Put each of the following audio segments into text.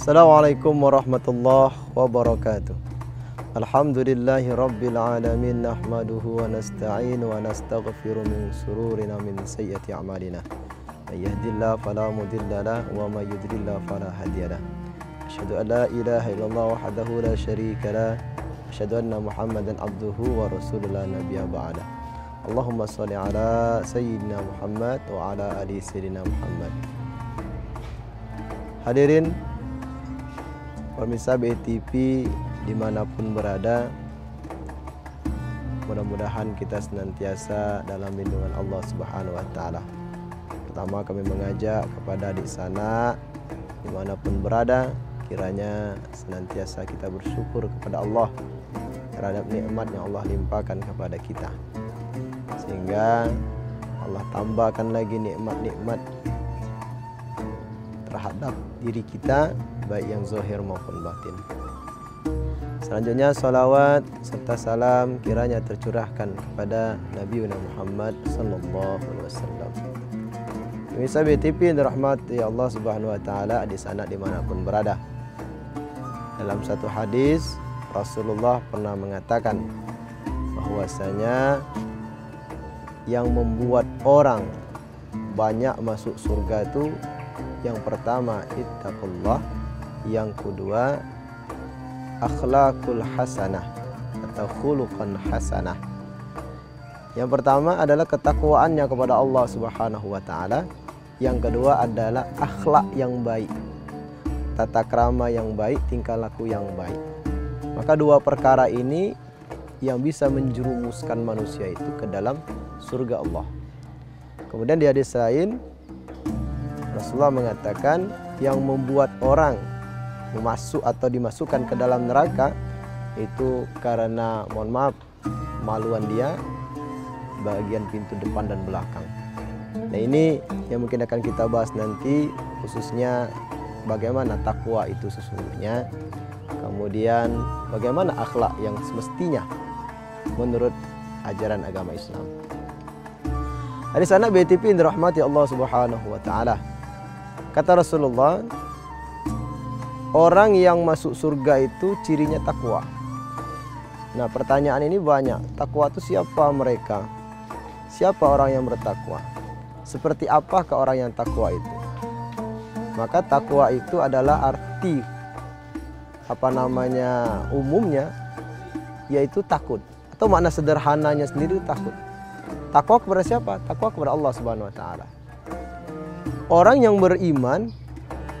Assalamualaikum warahmatullahi wabarakatuh. Alhamdulillahi rabbil alamin, nahmaduhu wa nasta'inu wa nastaghfiru min sururina min sayyiati a'malina. May yahdihillahu fala mudilla lahu wa may yudlil fala hadiya lahu. Asyhadu an la ilaha illallah wahdahu la syarika lahu. Asyhadu anna Muhammadan abduhu wa rasuluhu la nabiyya ba'da. Allahumma shalli ala sayyidina Muhammad wa ala ali sayyidina Muhammad. Hadirin pemirsa BTV dimanapun berada, mudah-mudahan kita senantiasa dalam lindungan Allah Subhanahu wa Ta'ala. Pertama, kami mengajak kepada adik sana dimanapun berada, kiranya senantiasa kita bersyukur kepada Allah terhadap nikmat yang Allah limpahkan kepada kita, sehingga Allah tambahkan lagi nikmat-nikmat terhadap diri kita, baik yang zahir maupun batin. Selanjutnya salawat serta salam kiranya tercurahkan kepada Nabi Muhammad sallallahu alaihi wasallam. Pemirsa BTV yang dirahmati Allah Subhanahu wa Ta'ala, adik anak dimanapun berada. Dalam satu hadis Rasulullah pernah mengatakan bahwasanya yang membuat orang banyak masuk surga itu, yang pertama ittaqullah, yang kedua akhlakul hasanah atau khuluqan hasanah. Yang pertama adalah ketakwaannya kepada Allah Subhanahu wa Ta'ala. Yang kedua adalah akhlak yang baik, tata krama yang baik, tingkah laku yang baik. Maka dua perkara ini yang bisa menjerumuskan manusia itu ke dalam surga Allah. Kemudian di hadis lain Rasulullah mengatakan yang membuat orang masuk atau dimasukkan ke dalam neraka itu karena, mohon maaf, maluan dia bagian pintu depan dan belakang. Nah, ini yang mungkin akan kita bahas nanti, khususnya bagaimana takwa itu sesungguhnya, kemudian bagaimana akhlak yang semestinya menurut ajaran agama Islam. Hadis anak BTV yang dirahmati Allah Subhanahu wa Ta'ala. Kata Rasulullah, orang yang masuk surga itu cirinya takwa. Nah, pertanyaan ini banyak. Takwa itu siapa mereka? Siapa orang yang bertakwa? Seperti apakah orang yang takwa itu? Maka takwa itu adalah arti umumnya, yaitu takut. Atau makna sederhananya sendiri takut. Takwa kepada siapa? Takwa kepada Allah Subhanahu wa Ta'ala. Orang yang beriman,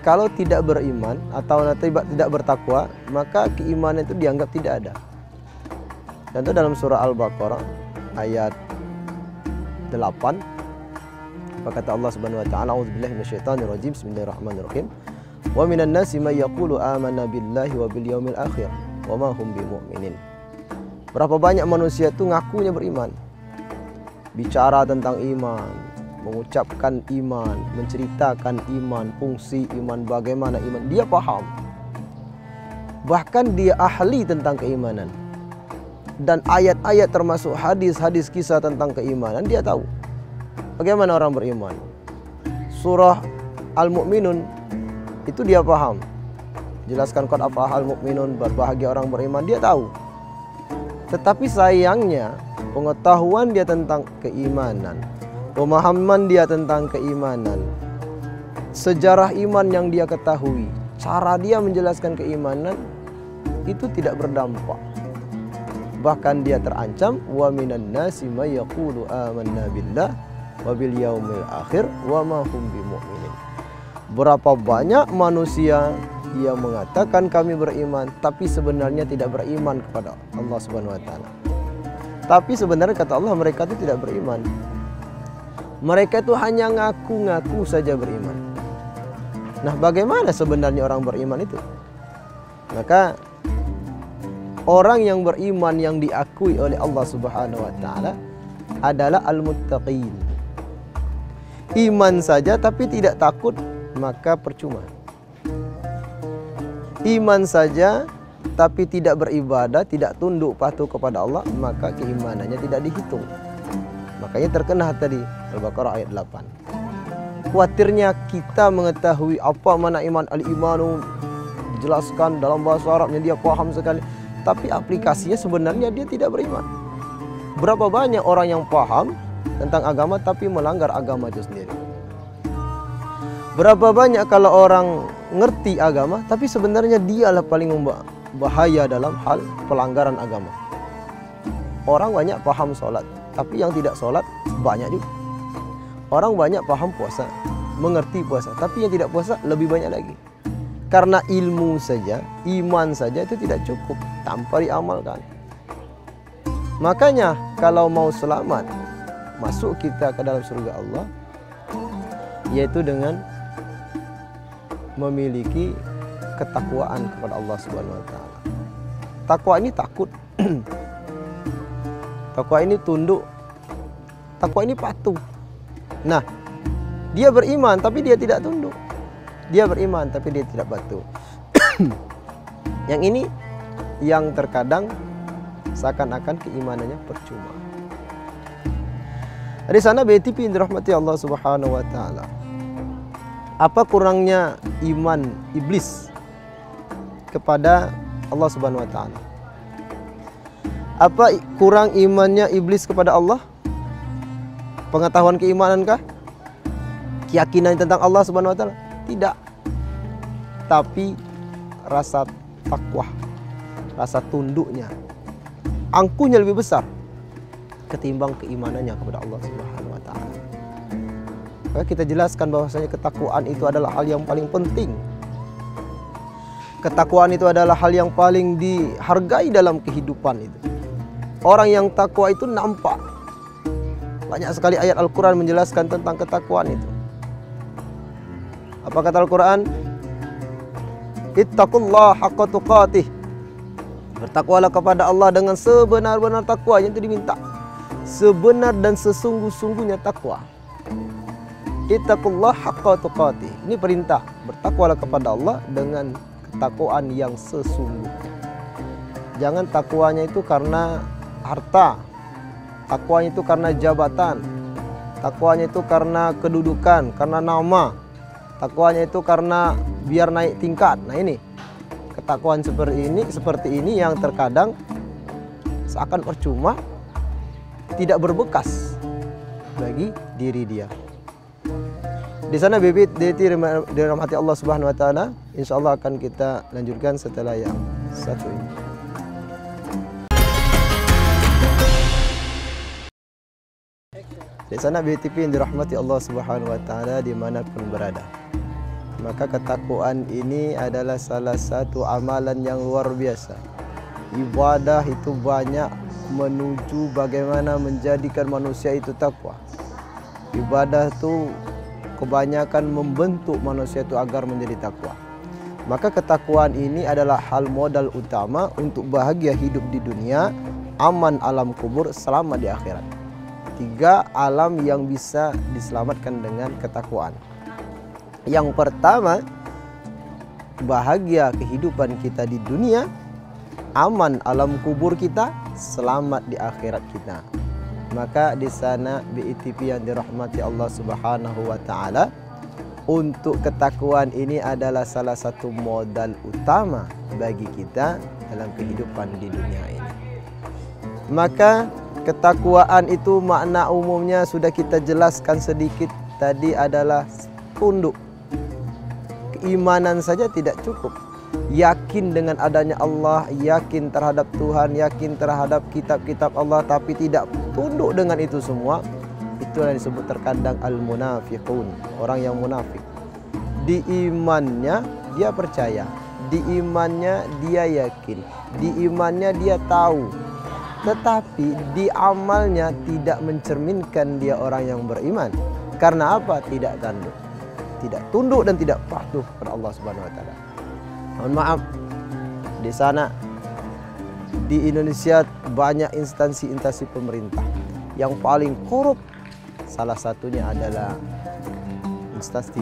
kalau tidak beriman atau tidak bertakwa, maka keimanan itu dianggap tidak ada. Dan itu dalam surah Al-Baqarah ayat 8. Apa kata Allah Subhanahu wa Ta'ala? A'udzubillahi minasyaitonirrajim. Bismillahirrahmanirrahim. Wa minan nasi may yaqulu amanna billahi wa bil yaumil akhir wa ma hum bimu'minin. Berapa banyak manusia itu ngakunya beriman, bicara tentang iman, mengucapkan iman, menceritakan iman, fungsi iman, bagaimana iman, dia paham. Bahkan dia ahli tentang keimanan. Dan ayat-ayat termasuk hadis-hadis kisah tentang keimanan dia tahu. Bagaimana orang beriman? Surah Al-Mu'minun itu dia paham. Jelaskan qad aflahal mu'minun, berbahagia orang beriman, dia tahu. Tetapi sayangnya pengetahuan dia tentang keimanan, pemahaman dia tentang keimanan, sejarah iman yang dia ketahui, cara dia menjelaskan keimanan itu tidak berdampak. Bahkan dia terancam, wa minan nasi may yaqulu amanna billah wa bil yaumil akhir wa ma hum bimu'minin. Berapa banyak manusia yang mengatakan kami beriman, tapi sebenarnya tidak beriman kepada Allah Subhanahu wa Ta'ala. Tapi sebenarnya kata Allah, mereka itu tidak beriman. Mereka itu hanya ngaku-ngaku saja beriman. Nah, bagaimana sebenarnya orang beriman itu? Maka orang yang beriman yang diakui oleh Allah Subhanahu wa Ta'ala adalah al-muttaqin. Iman saja tapi tidak takut, maka percuma. Iman saja tapi tidak beribadah, tidak tunduk patuh kepada Allah, maka keimanannya tidak dihitung. Makanya terkena tadi Al-Baqarah ayat 8. Khawatirnya kita mengetahui apa mana iman, al-imanu dijelaskan dalam bahasa Arabnya dia paham sekali, tapi aplikasinya sebenarnya dia tidak beriman. Berapa banyak orang yang paham tentang agama tapi melanggar agama itu sendiri. Berapa banyak kalau orang ngerti agama tapi sebenarnya dialah paling bahaya dalam hal pelanggaran agama. Orang banyak paham sholat, tapi yang tidak sholat banyak juga. Orang banyak paham puasa, mengerti puasa, tapi yang tidak puasa lebih banyak lagi. Karena ilmu saja, iman saja itu tidak cukup tanpa diamalkan. Makanya kalau mau selamat, masuk kita ke dalam surga Allah, yaitu dengan memiliki ketakwaan kepada Allah Subhanahu wa taala. Takwa ini takut. Takwa ini tunduk. Takwa ini patuh. Nah, dia beriman tapi dia tidak tunduk. Dia beriman tapi dia tidak patuh. Yang ini yang terkadang seakan-akan keimanannya percuma. Di sana BTP yang dirahmati Allah Subhanahu wa taala. Apa kurangnya iman iblis kepada Allah Subhanahu wa taala? Apa kurang imannya iblis kepada Allah? Pengetahuan keimanankah? Keyakinan tentang Allah Subhanahu wa taala? Tidak. Tapi rasa takwa, rasa tunduknya, angkuhnya lebih besar ketimbang keimanannya kepada Allah Subhanahu wa taala. Maka kita jelaskan bahwasanya ketakwaan itu adalah hal yang paling penting. Ketakwaan itu adalah hal yang paling dihargai dalam kehidupan itu. Orang yang takwa itu nampak. Banyak sekali ayat Al-Quran menjelaskan tentang ketakwaan itu. Apa kata Al-Quran? Ittaqullah haqqa tuqatih. Bertakwalah kepada Allah dengan sebenar-benar takwa yang itu diminta. Sebenar dan sesungguh-sungguhnya takwa. Ittaqullah haqqa tuqatih. Ini perintah. Bertakwalah kepada Allah dengan ketakwaan yang sesungguhnya. Jangan takwanya itu karena harta, takwanya itu karena jabatan, takwanya itu karena kedudukan, karena nama, takwanya itu karena biar naik tingkat. Nah ini ketakwaan seperti ini yang terkadang seakan percuma, tidak berbekas bagi diri dia. Di sana bibit dirahmati Allah Subhanahu wa taala. Insyaallah akan kita lanjutkan setelah yang satu ini. Di sana BTP yang dirahmati Allah Subhanahu wa taala dimanapun berada. Maka ketakwaan ini adalah salah satu amalan yang luar biasa. Ibadah itu banyak menuju bagaimana menjadikan manusia itu takwa. Ibadah itu kebanyakan membentuk manusia itu agar menjadi takwa. Maka ketakwaan ini adalah hal modal utama untuk bahagia hidup di dunia, aman alam kubur, selamat di akhirat. 3 alam yang bisa diselamatkan dengan ketakwaan. Yang pertama, bahagia kehidupan kita di dunia, aman alam kubur kita, selamat di akhirat kita. Maka di sana BITP yang dirahmati Allah Subhanahu wa taala, untuk ketakwaan ini adalah salah satu modal utama bagi kita dalam kehidupan di dunia ini. Maka ketakwaan itu makna umumnya sudah kita jelaskan sedikit tadi, adalah tunduk. Keimanan saja tidak cukup. Yakin dengan adanya Allah, yakin terhadap Tuhan, yakin terhadap kitab-kitab Allah, tapi tidak tunduk dengan itu semua. Itulah yang disebut terkadang al-munafiqun, orang yang munafik. Di imannya dia percaya, di imannya dia yakin, di imannya dia tahu, tetapi di amalnya tidak mencerminkan dia orang yang beriman. Karena apa? Tidak tunduk. Tidak tunduk dan tidak patuh kepada Allah Subhanahu wa taala. Mohon maaf, di sana di Indonesia banyak instansi-instansi pemerintah yang paling korup. Salah satunya adalah instansi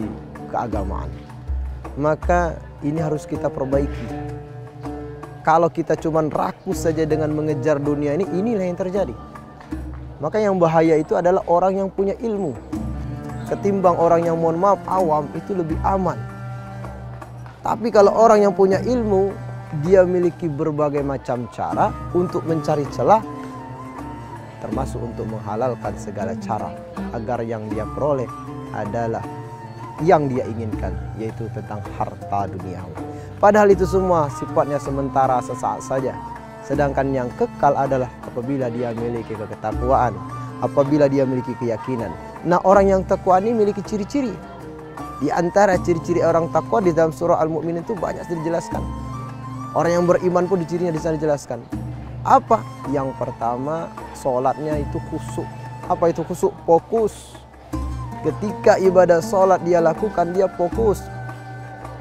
keagamaan. Maka ini harus kita perbaiki. Kalau kita cuma rakus saja dengan mengejar dunia ini, inilah yang terjadi. Maka yang bahaya itu adalah orang yang punya ilmu. Ketimbang orang yang, mohon maaf, awam, itu lebih aman. Tapi kalau orang yang punya ilmu, dia memiliki berbagai macam cara untuk mencari celah, termasuk untuk menghalalkan segala cara agar yang dia peroleh adalah yang dia inginkan, yaitu tentang harta duniawi. Padahal itu semua sifatnya sementara, sesaat saja. Sedangkan yang kekal adalah apabila dia memiliki ketakwaan, apabila dia memiliki keyakinan. Nah, orang yang takwa ini memiliki ciri-ciri. Di antara ciri-ciri orang takwa di dalam surah Al-Mu'minun itu banyak dijelaskan. Orang yang beriman pun di cirinya di sana dijelaskan. Apa? Yang pertama, sholatnya itu khusyuk. Apa itu khusyuk? Fokus. Ketika ibadah sholat dia lakukan, dia fokus.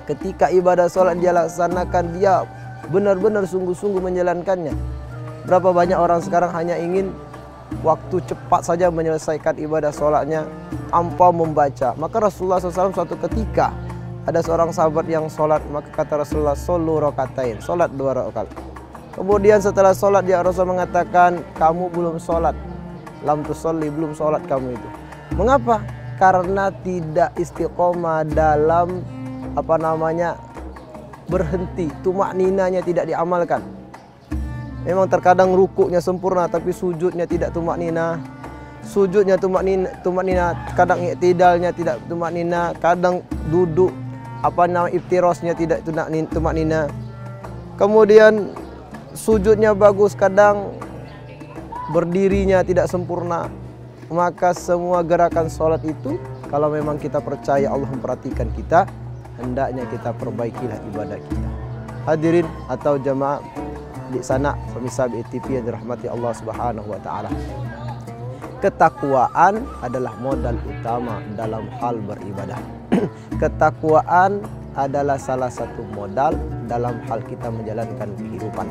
Ketika ibadah sholat dia laksanakan, dia benar-benar sungguh-sungguh menjalankannya. Berapa banyak orang sekarang hanya ingin waktu cepat saja menyelesaikan ibadah sholatnya, tanpa membaca. Maka Rasulullah SAW suatu ketika ada seorang sahabat yang sholat, maka kata Rasulullah, "Shollu rakatain," sholat 2 rakaat. Kemudian setelah sholat dia Rasul mengatakan, "Kamu belum sholat, lam tusolli, belum sholat kamu itu." Mengapa? Karena tidak istiqomah dalam berhenti, tumak ninanya tidak diamalkan. Memang terkadang rukuknya sempurna tapi sujudnya tidak tumak nina. Sujudnya tumak nina, kadang iktidalnya tidak tumak nina, kadang duduk iftirosnya tidak tumak nina. Kemudian sujudnya bagus, kadang berdirinya tidak sempurna. Maka semua gerakan sholat itu, kalau memang kita percaya Allah memperhatikan kita, hendaknya kita perbaikilah ibadah kita. Hadirin atau jamaah di sana pemirsa BTV yang dirahmati Allah Subhanahu wa taala. Ketakwaan adalah modal utama dalam hal beribadah. Ketakwaan adalah salah satu modal dalam hal kita menjalankan kehidupan.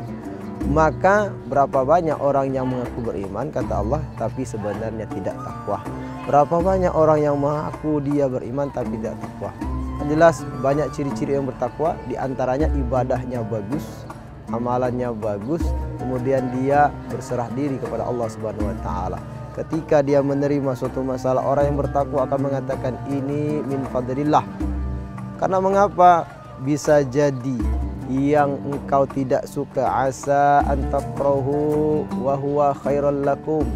Maka berapa banyak orang yang mengaku beriman kata Allah tapi sebenarnya tidak takwa. Berapa banyak orang yang mengaku dia beriman tapi tidak takwa. Jelas banyak ciri-ciri yang bertakwa, di antaranya ibadahnya bagus, amalannya bagus, kemudian dia berserah diri kepada Allah Subhanahu wa taala. Ketika dia menerima suatu masalah, orang yang bertakwa akan mengatakan ini min fadlillah. Karena mengapa? Bisa jadi yang engkau tidak suka, asa an takrahu wa huwa khairal lakum.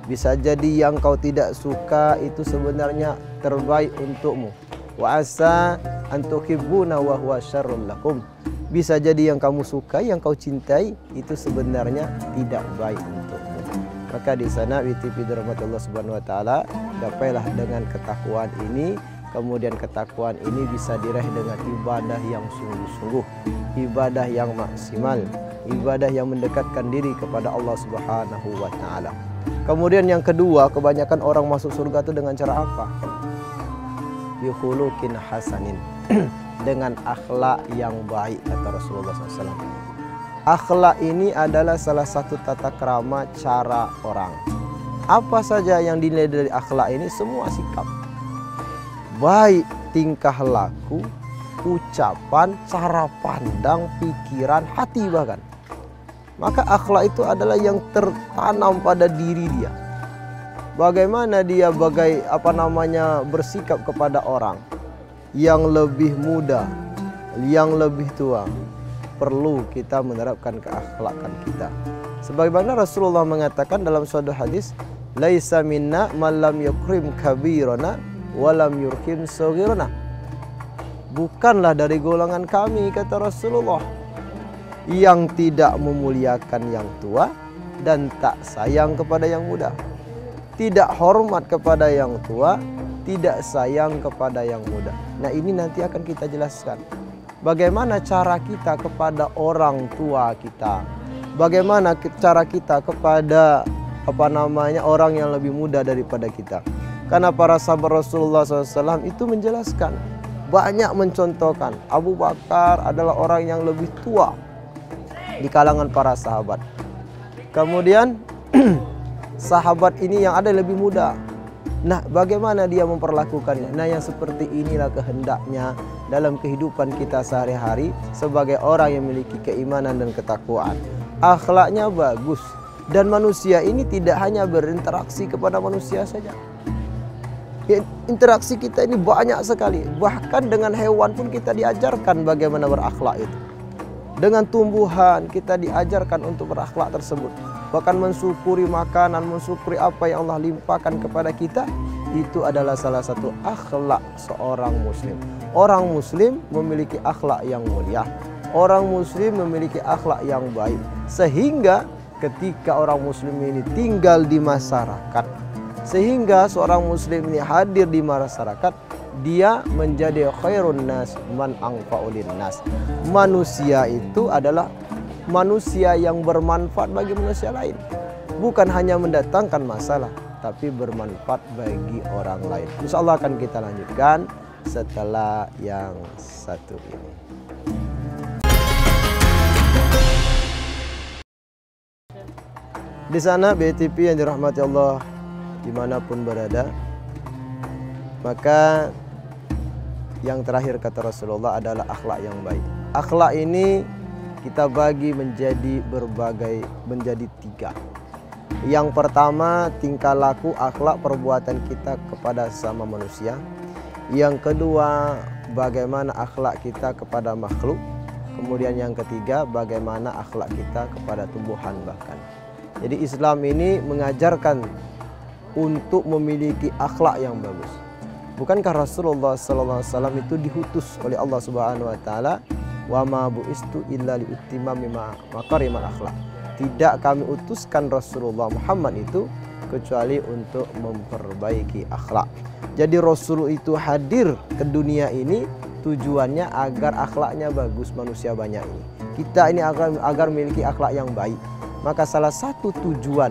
Bisa jadi yang kau tidak suka itu sebenarnya terbaik untukmu. Wa asa an tuhibbuna wa huwa syarrul lakum. Bisa jadi yang kamu sukai, yang kau cintai itu sebenarnya tidak baik untukmu. Maka di sana WTP dirahmati Allah Subhanahu wa taala, gapailah dengan ketakwaan ini. Kemudian ketakwaan ini bisa diraih dengan ibadah yang sungguh-sungguh, ibadah yang maksimal, ibadah yang mendekatkan diri kepada Allah Subhanahu wa taala. Kemudian yang kedua, kebanyakan orang masuk surga itu dengan cara apa? Bi khuluqin hasanin. Dengan akhlak yang baik kata Rasulullah SAW. Akhlak ini adalah salah satu tata krama cara orang. Apa saja yang dinilai dari akhlak ini? Semua sikap, baik tingkah laku, ucapan, cara pandang, pikiran, hati bahkan. Maka akhlak itu adalah yang tertanam pada diri dia. Bagaimana dia bersikap kepada orang yang lebih muda, yang lebih tua, perlu kita menerapkan keakhlakan kita. Sebagaimana Rasulullah mengatakan dalam suatu hadis, laisa minna man lam yukrim kabirana wa lam yurhim saghirana. Bukanlah dari golongan kami kata Rasulullah yang tidak memuliakan yang tua dan tak sayang kepada yang muda, tidak hormat kepada yang tua, tidak sayang kepada yang muda. Nah, ini nanti akan kita jelaskan. Bagaimana cara kita kepada orang tua kita? Bagaimana cara kita kepada orang yang lebih muda daripada kita? Karena para sahabat Rasulullah SAW itu menjelaskan, banyak mencontohkan. Abu Bakar adalah orang yang lebih tua di kalangan para sahabat. Kemudian sahabat ini yang ada lebih muda. Nah, bagaimana dia memperlakukannya? Nah, yang seperti inilah kehendaknya dalam kehidupan kita sehari-hari sebagai orang yang memiliki keimanan dan ketakwaan. Akhlaknya bagus, dan manusia ini tidak hanya berinteraksi kepada manusia saja. Interaksi kita ini banyak sekali. Bahkan dengan hewan pun kita diajarkan bagaimana berakhlak itu. Dengan tumbuhan kita diajarkan untuk berakhlak tersebut. Bahkan mensyukuri makanan, mensyukuri apa yang Allah limpahkan kepada kita, itu adalah salah satu akhlak seorang muslim. Orang muslim memiliki akhlak yang mulia. Orang muslim memiliki akhlak yang baik. Sehingga ketika orang muslim ini tinggal di masyarakat, sehingga seorang muslim ini hadir di masyarakat, dia menjadi khairun nas man anfa'ulin nas. Manusia itu adalah manusia yang bermanfaat bagi manusia lain. Bukan hanya mendatangkan masalah, tapi bermanfaat bagi orang lain. Insya Allah akan kita lanjutkan setelah yang satu ini. Di sana BTP yang dirahmati Allah dimanapun berada, maka yang terakhir kata Rasulullah adalah akhlak yang baik. Akhlak ini kita bagi menjadi menjadi tiga. Yang pertama, tingkah laku, akhlak, perbuatan kita kepada sesama manusia. Yang kedua, bagaimana akhlak kita kepada makhluk. Kemudian yang ketiga, bagaimana akhlak kita kepada tumbuhan bahkan. Jadi Islam ini mengajarkan untuk memiliki akhlak yang bagus. Bukankah Rasulullah SAW itu diutus oleh Allah Subhanahu Wa Taala, wa ma bu'istu illa liutimami makarimal akhlak. Tidak kami utuskan Rasulullah Muhammad itu kecuali untuk memperbaiki akhlak. Jadi Rasul itu hadir ke dunia ini tujuannya agar akhlaknya bagus manusia banyak ini. Kita ini agar memiliki akhlak yang baik. Maka salah satu tujuan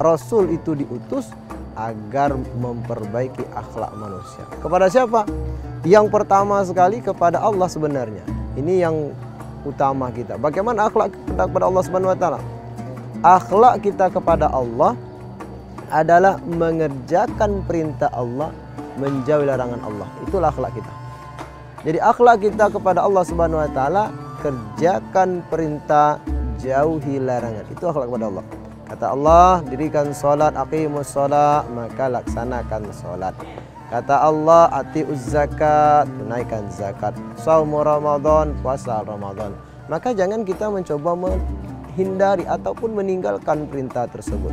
Rasul itu diutus agar memperbaiki akhlak manusia. Kepada siapa? Yang pertama sekali kepada Allah sebenarnya. Ini yang utama kita. Bagaimana akhlak kita kepada Allah Subhanahu Wa Taala? Akhlak kita kepada Allah adalah mengerjakan perintah Allah, menjauhi larangan Allah. Itulah akhlak kita. Jadi akhlak kita kepada Allah Subhanahu Wa Taala, kerjakan perintah, jauhi larangan. Itu akhlak kepada Allah. Kata Allah, dirikan salat, aqimus salat, maka laksanakan salat. Kata Allah, atiuz zakat, tunaikan zakat. Shaum Ramadan, puasa Ramadan. Maka jangan kita mencoba menghindari ataupun meninggalkan perintah tersebut.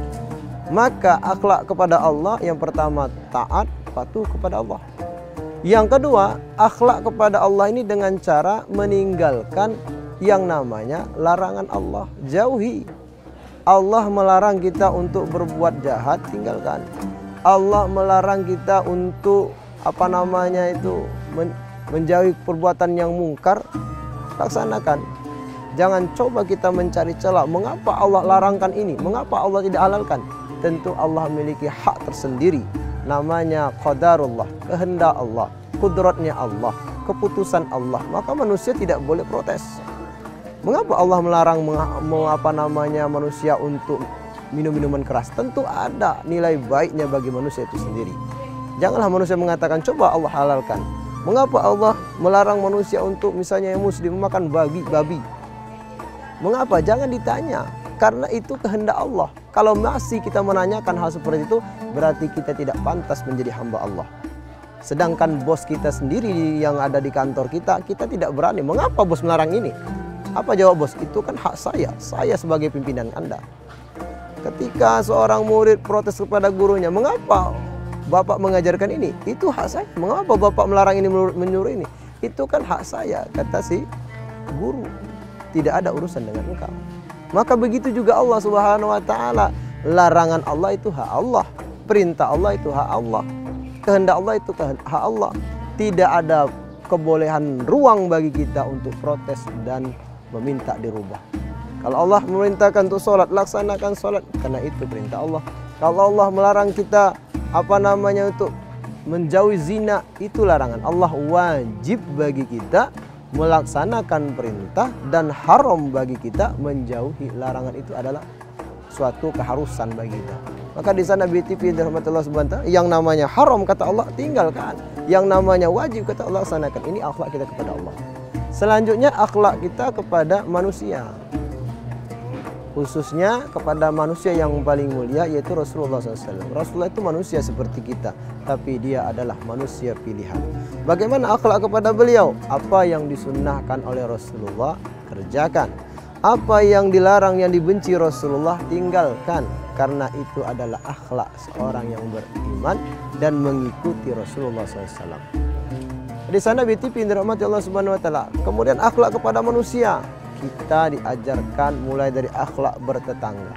Maka akhlak kepada Allah yang pertama taat, patuh kepada Allah. Yang kedua, akhlak kepada Allah ini dengan cara meninggalkan yang namanya larangan Allah, jauhi. Allah melarang kita untuk berbuat jahat, tinggalkan. Allah melarang kita untuk menjauhi perbuatan yang mungkar, laksanakan. Jangan coba kita mencari celah. Mengapa Allah larangkan ini? Mengapa Allah tidak halalkan? Tentu Allah memiliki hak tersendiri. Namanya qadarullah, kehendak Allah, kudratnya Allah, keputusan Allah. Maka manusia tidak boleh protes. Mengapa Allah melarang manusia untuk minum minuman keras? Tentu ada nilai baiknya bagi manusia itu sendiri. Janganlah manusia mengatakan coba Allah halalkan. Mengapa Allah melarang manusia untuk misalnya yang muslim makan babi? Mengapa? Jangan ditanya. Karena itu kehendak Allah. Kalau masih kita menanyakan hal seperti itu, berarti kita tidak pantas menjadi hamba Allah. Sedangkan bos kita sendiri yang ada di kantor kita tidak berani. Mengapa bos melarang ini? Apa jawab bos? Itu kan hak saya sebagai pimpinan Anda. Ketika seorang murid protes kepada gurunya, mengapa Bapak mengajarkan ini? Itu hak saya. Mengapa Bapak melarang ini, menyuruh ini? Itu kan hak saya, kata si guru. Tidak ada urusan dengan engkau. Maka begitu juga Allah Subhanahu Wa Taala. Larangan Allah itu hak Allah. Perintah Allah itu hak Allah. Kehendak Allah itu hak Allah. Tidak ada kebolehan ruang bagi kita untuk protes dan meminta dirubah. Kalau Allah memerintahkan untuk sholat, laksanakan sholat, karena itu perintah Allah. Kalau Allah melarang kita untuk menjauhi zina, itu larangan Allah. Wajib bagi kita melaksanakan perintah dan haram bagi kita menjauhi larangan. Itu adalah suatu keharusan bagi kita. Maka di sana BTP dirahmatullah subhanahu wa ta'ala, yang namanya haram kata Allah tinggalkan, yang namanya wajib kata Allah laksanakan. Ini akhlak kita kepada Allah. Selanjutnya akhlak kita kepada manusia. khususnya kepada manusia yang paling mulia yaitu Rasulullah SAW. Rasulullah itu manusia seperti kita, tapi dia adalah manusia pilihan. Bagaimana akhlak kepada beliau? Apa yang disunnahkan oleh Rasulullah, kerjakan. Apa yang dilarang, yang dibenci Rasulullah, tinggalkan. Karena itu adalah akhlak seorang yang beriman dan mengikuti Rasulullah SAW. Di sana BTP dirahmati Allah Subhanahu Wa Taala. Kemudian akhlak kepada manusia, kita diajarkan mulai dari akhlak bertetangga.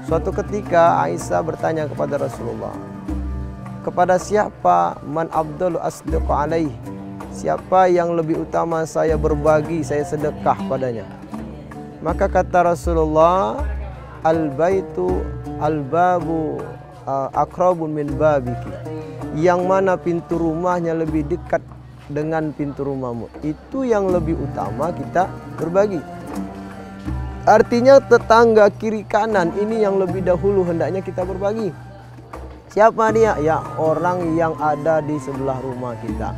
Suatu ketika Aisyah bertanya kepada Rasulullah, kepada siapa man abdul asdiq alaih, siapa yang lebih utama saya berbagi, saya sedekah padanya. Maka kata Rasulullah, al-baitu al-babu aqrabun min babiki. Yang mana pintu rumahnya lebih dekat dengan pintu rumahmu, itu yang lebih utama kita berbagi. Artinya tetangga kiri kanan ini yang lebih dahulu hendaknya kita berbagi. Siapa dia? Ya, orang yang ada di sebelah rumah kita.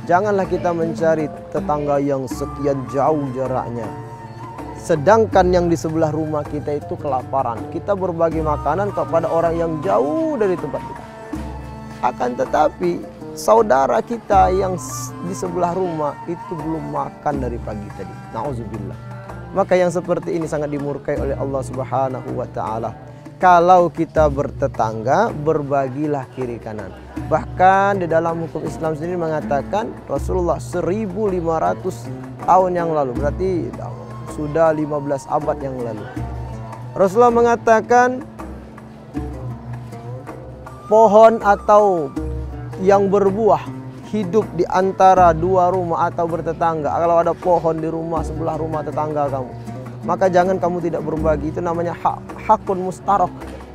Janganlah kita mencari tetangga yang sekian jauh jaraknya, sedangkan yang di sebelah rumah kita itu kelaparan. Kita berbagi makanan kepada orang yang jauh dari tempat kita. Akan tetapi saudara kita yang di sebelah rumah itu belum makan dari pagi tadi. Nauzubillah. Maka yang seperti ini sangat dimurkai oleh Allah Subhanahu wa Ta'ala. Kalau kita bertetangga, berbagilah kiri kanan. Bahkan di dalam hukum Islam sendiri mengatakan Rasulullah 1500 tahun yang lalu, berarti sudah 15 abad yang lalu, Rasulullah mengatakan pohon atau yang berbuah hidup di antara dua rumah atau bertetangga. Kalau ada pohon di rumah sebelah rumah tetangga kamu, maka jangan kamu tidak berbagi. Itu namanya hakun mustarok,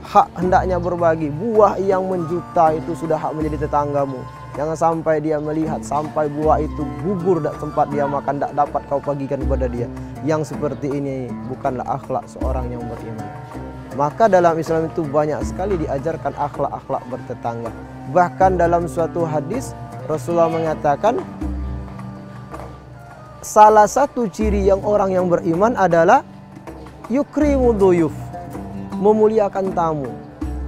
hak hendaknya berbagi. Buah yang menjuta itu sudah hak menjadi tetanggamu. Jangan sampai dia melihat sampai buah itu gugur dari tempat dia makan, tidak dapat kau bagikan kepada dia. Yang seperti ini bukanlah akhlak seorang yang beriman. Maka dalam Islam itu banyak sekali diajarkan akhlak-akhlak bertetangga. Bahkan dalam suatu hadis Rasulullah mengatakan salah satu ciri yang orang yang beriman adalah yukrimu duyuf, memuliakan tamu.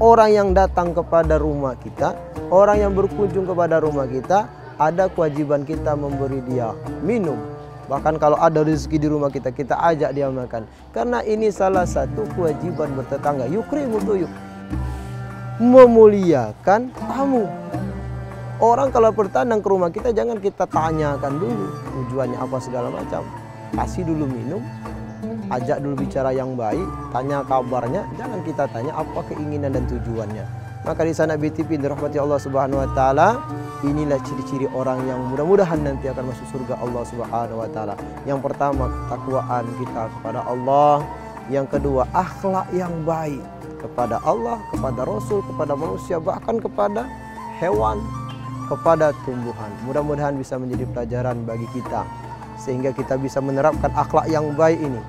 Orang yang datang kepada rumah kita, orang yang berkunjung kepada rumah kita, ada kewajiban kita memberi dia minum. Bahkan kalau ada rezeki di rumah kita, kita ajak dia makan. Karena ini salah satu kewajiban bertetangga. Yukrimu duyuf, memuliakan tamu. Orang kalau bertandang ke rumah kita, jangan kita tanyakan dulu tujuannya apa segala macam. Kasih dulu minum, ajak dulu bicara yang baik, tanya kabarnya. Jangan kita tanya apa keinginan dan tujuannya. Maka di sana BTP dirahmati Allah Subhanahu Wa Taala, inilah ciri-ciri orang yang mudah-mudahan nanti akan masuk surga Allah Subhanahu Wa Taala. Yang pertama, ketakwaan kita kepada Allah. Yang kedua, akhlak yang baik kepada Allah, kepada Rasul, kepada manusia, bahkan kepada hewan, kepada tumbuhan. Mudah-mudahan bisa menjadi pelajaran bagi kita, sehingga kita bisa menerapkan akhlak yang baik ini.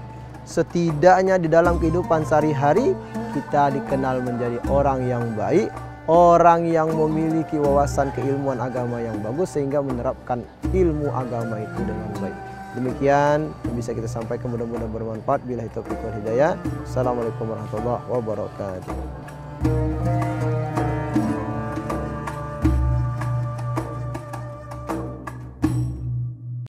Setidaknya di dalam kehidupan sehari-hari kita dikenal menjadi orang yang baik, orang yang memiliki wawasan keilmuan agama yang bagus, sehingga menerapkan ilmu agama itu dengan baik. Demikian yang bisa kita sampaikan, mudah-mudahan bermanfaat. Billahi taufiq wal hidayah. Assalamualaikum warahmatullahi wabarakatuh.